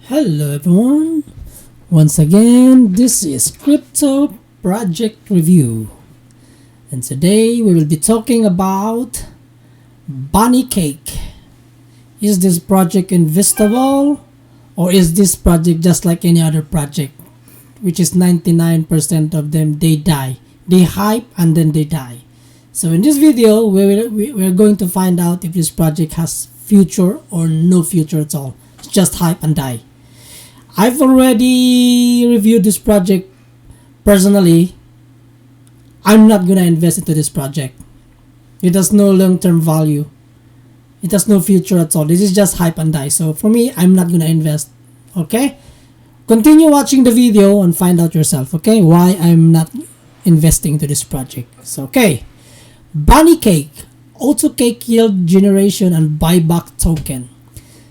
Hello everyone, once again this is Crypto Project Review, and today we will be talking about Bunny Cake. Is this project investable, or is this project just like any other project, which is 99% of them they die, they hype and then they die. So in this video we're going to find out if this project has future or no future at all. It's just hype and die. I've already reviewed this project personally. I'm not gonna invest into this project. It has no long-term value. It has no future at all. This is just hype and die. So for me, I'm not gonna invest. Okay? Continue watching the video and find out yourself. Okay? Why I'm not investing into this project. So okay. Bunny Cake, auto cake yield generation and buyback token.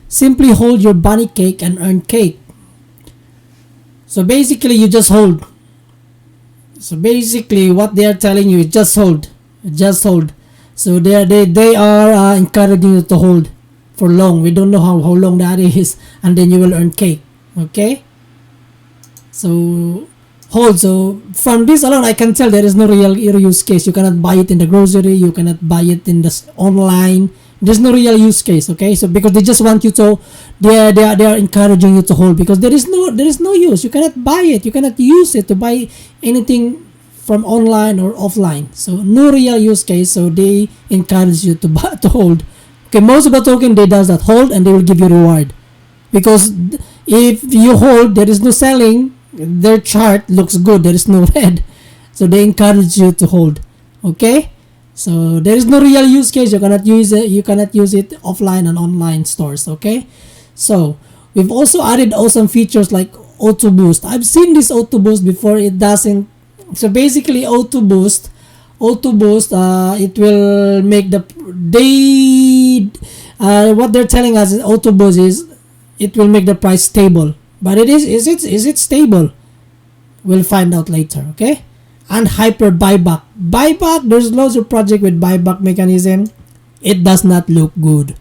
Simply hold your bunny cake and earn cake. So basically you just hold. So basically what they are telling you is just hold. So they are encouraging you to hold for long. We don't know how long that is, and then you will earn cake. Okay? So hold. So from this alone I can tell there is no real use case. You cannot buy it in the grocery, you cannot buy it in the online. There's no real use case. Okay, so because they just want you to, they are encouraging you to hold, because there is no use. You cannot buy it, you cannot use it to buy anything from online or offline. So no real use case. So they encourage you to buy, to hold. Okay, most of the token they does that, hold, and they will give you reward, because if you hold, there is no selling, their chart looks good, there is no red, so they encourage you to hold. Okay, so there is no real use case. You cannot use it offline and online stores. Okay, so we've also added awesome features like auto boost. I've seen this auto boost before. It doesn't. So basically auto boost, it will make the what they're telling us is auto boost is it will make the price stable. But is it stable? We'll find out later. Okay. And hyper buyback. There's loads of project with buyback mechanism. It does not look good.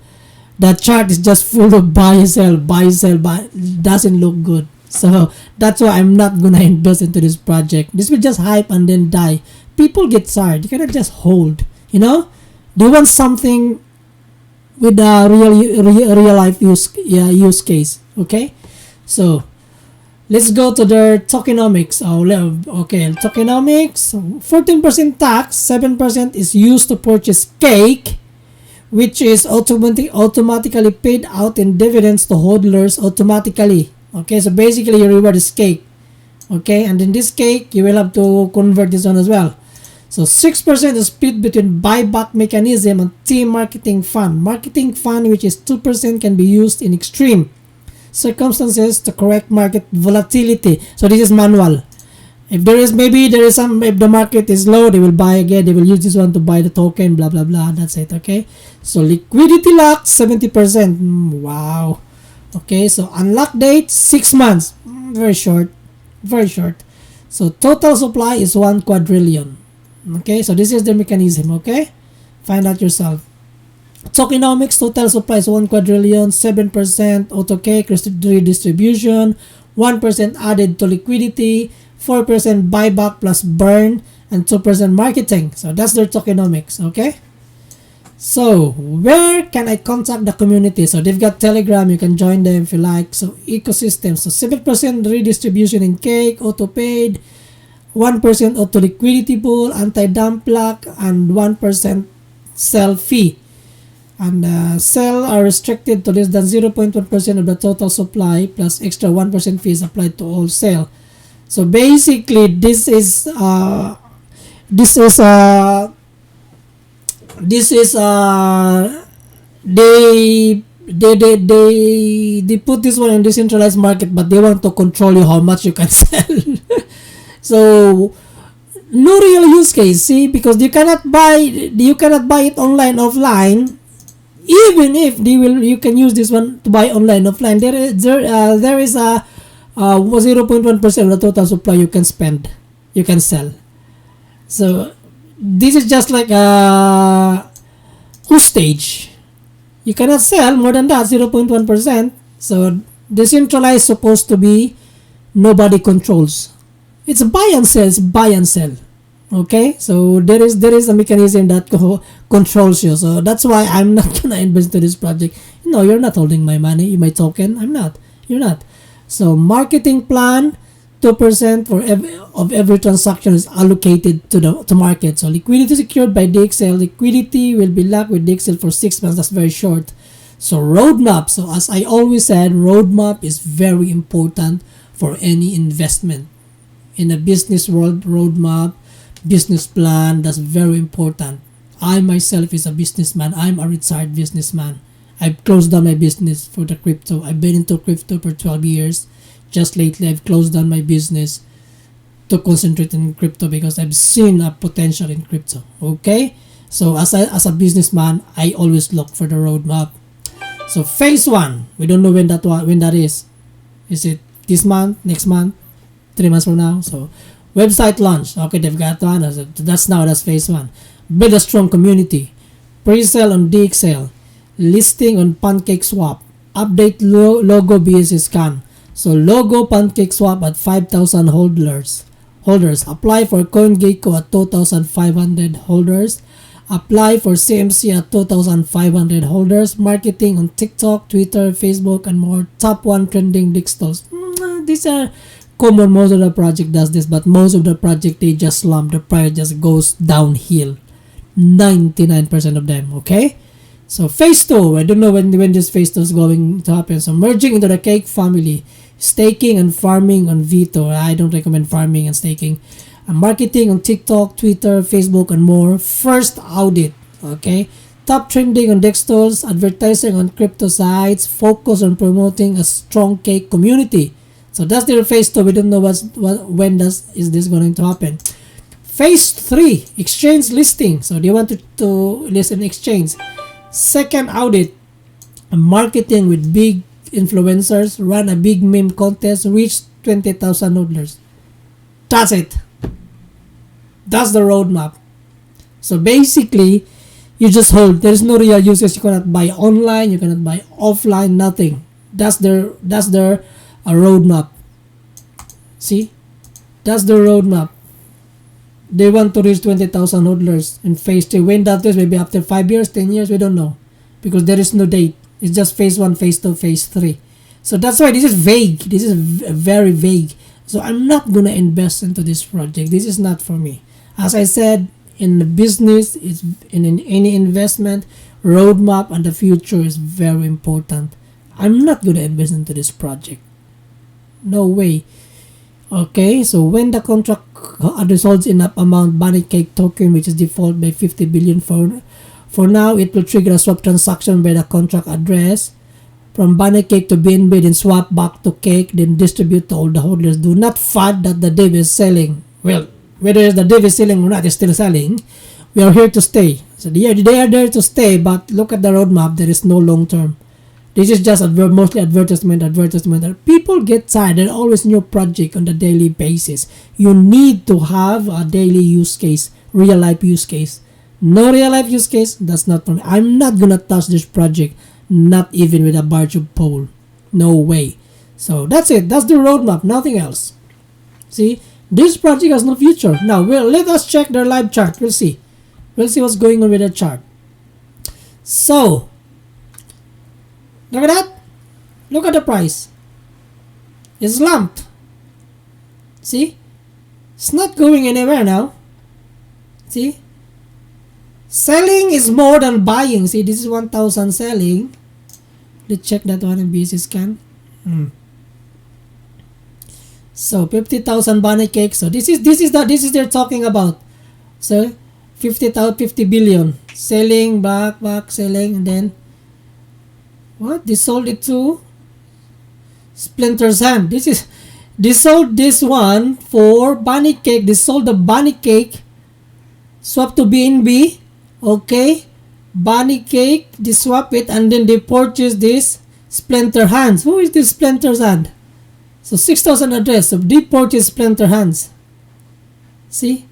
The chart is just full of buy sell, doesn't look good. So that's why I'm not gonna invest into this project. This will just hype and then die. People get tired. You cannot just hold. You know, they want something with a real life use case. Okay, so let's go to their tokenomics. Okay, tokenomics. 14% tax, 7% is used to purchase cake, which is automatically paid out in dividends to holders automatically. Okay, so basically your reward is cake. Okay, and in this cake you will have to convert this one as well. So 6% is split between buyback mechanism and team marketing fund. Marketing fund, which is 2%, can be used in extreme circumstances to correct market volatility. So this is manual. If there is if the market is low, they will buy again. They will use this one to buy the token. Blah blah blah. That's it. Okay. So liquidity lock 70%. Wow. Okay. So unlock date 6 months. Very short. So total supply is 1 quadrillion. Okay. So this is the mechanism. Okay. Find out yourself. Tokenomics, total supply is 1 quadrillion, 7% auto cake redistribution, 1% added to liquidity, 4% buyback plus burn, and 2% marketing. So that's their tokenomics. Okay, so where can I contact the community? So they've got Telegram, you can join them if you like. So ecosystem, so 7% redistribution in cake, auto paid, 1% auto liquidity pool, anti-dump lock, and 1% sell fee. And sell are restricted to less than 0.1% of the total supply, plus extra 1% fees applied to all sale. So basically this is they put this one in decentralized market, but they want to control you how much you can sell. So no real use case, see, because you cannot buy it online, offline. Even if you can use this one to buy online, offline. There is a 0.1% of the total supply you can sell. So this is just like a hostage. You cannot sell more than that, 0.1%. So Decentralized supposed to be nobody controls. It's buy and sell. It's buy and sell. Okay, so there is a mechanism that controls you. So that's why I'm not gonna invest into this project. No, you're not holding my money, my token. I'm not. You're not. So marketing plan, 2% for of every transaction is allocated to market. So liquidity secured by DXL. Liquidity will be locked with DXL for 6 months. That's very short. So roadmap. So as I always said, roadmap is very important for any investment. In a business world, roadmap, business plan, that's very important. I myself is a businessman. I'm a retired businessman. I've closed down my business for the crypto. I've been into crypto for 12 years. Just lately, I've closed down my business to concentrate in crypto because I've seen a potential in crypto. Okay? So as a businessman, I always look for the roadmap. So phase 1, we don't know when that is. Is it this month, next month, 3 months from now? So website launch. Okay, they've got one. That's phase 1. Build a strong community. Pre-sale on DXL. Listing on PancakeSwap. Update logo BSC scan. So logo PancakeSwap at 5,000 holders. Apply for CoinGecko at 2,500 holders. Apply for CMC at 2,500 holders. Marketing on TikTok, Twitter, Facebook, and more. Top 1 trending DXTOLs. These are common. Most of the project does this, but most of the project they just slump. The price just goes downhill. 99% of them. Okay. So phase 2. I don't know when this phase 2 is going to happen. So merging into the Cake family. Staking and farming on Vito. I don't recommend farming and staking. Marketing on TikTok, Twitter, Facebook, and more. First audit. Okay. Top trending on DexTools. Advertising on crypto sites. Focus on promoting a strong Cake community. So that's their phase 2. We don't know when is this going to happen. Phase 3. Exchange listing. So they want to list an exchange. Second audit. Marketing with big influencers. Run a big meme contest. Reach 20,000 holders. That's it. That's the roadmap. So basically, you just hold. There is no real usage. You cannot buy online. You cannot buy offline. Nothing. That's their roadmap. See, that's the roadmap. They want to reach 20,000 hodlers in phase 2. When that is, maybe after 5 years, 10 years, we don't know, because there is no date. It's just phase 1, phase 2, phase 3. So that's why this is vague. This is very vague. So I'm not gonna invest into this project. This is not for me. As I said, in the business, it's in any investment, roadmap and the future is very important. I'm not gonna invest into this project. No way. Okay, so when the contract results in enough amount, Bunny Cake token, which is default by 50 billion for now, it will trigger a swap transaction by the contract address from Bunny Cake to BNB, then swap back to Cake, then distribute to all the holders. Do not FUD that the dev is selling. Well, whether the dev is selling or not, is still selling. We are here to stay. So they are there to stay, but look at the roadmap. There is no long term. This is just mostly advertisement. People get tired. There are always new project on the daily basis. You need to have a daily use case, real life use case. No real life use case, that's not for me. I'm not gonna touch this project, not even with a barge of pole. No way. So that's it. That's the roadmap. Nothing else. See, this project has no future. Now, let us check their live chart. We'll see. We'll see what's going on with the chart. So, look at that. Look at the price. It's slumped. See? It's not going anywhere now. See? Selling is more than buying. See, this is 1,000 selling. Let's check that one in BSC scan. So 50,000 Bunny Cake. So this is they're talking about. So 50 billion selling back selling, and then what? They sold it to Splinter's Hand. They sold this one for Bunny Cake. They sold the Bunny Cake, swap to BNB. Okay, Bunny Cake, they swap it, and then they purchase this Splinter Hands. Who is this Splinter's Hand? So 6,000 address. So they purchase Splinter Hands. See,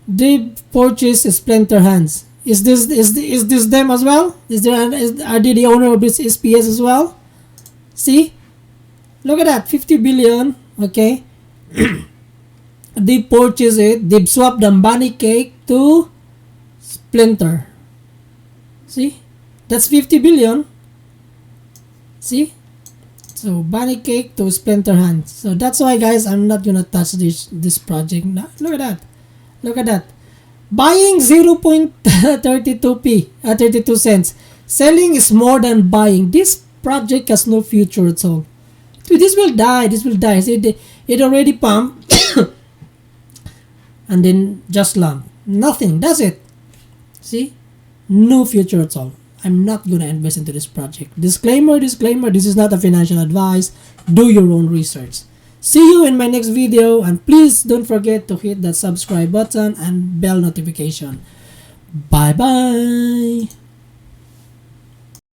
they purchase Splinter Hands. Is this them as well? Are they the owner of this SPS as well? See, Look at that, 50 billion. Okay. They purchase it. They've swapped the bunny cake to Splinter. See? That's 50 billion. See? So bunny cake to Splinter Hands. So that's why, guys, I'm not gonna touch this project. Look at that. Look at that. Buying 0.32p, 32 cents. Selling is more than buying. This project has no future at all. Dude, this will die. This will die. See, it already pumped. And then just lump. Nothing. That's it. See? No future at all. I'm not gonna invest into this project. Disclaimer, disclaimer, this is not a financial advice. Do your own research. See you in my next video, and please don't forget to hit that subscribe button and bell notification. Bye bye.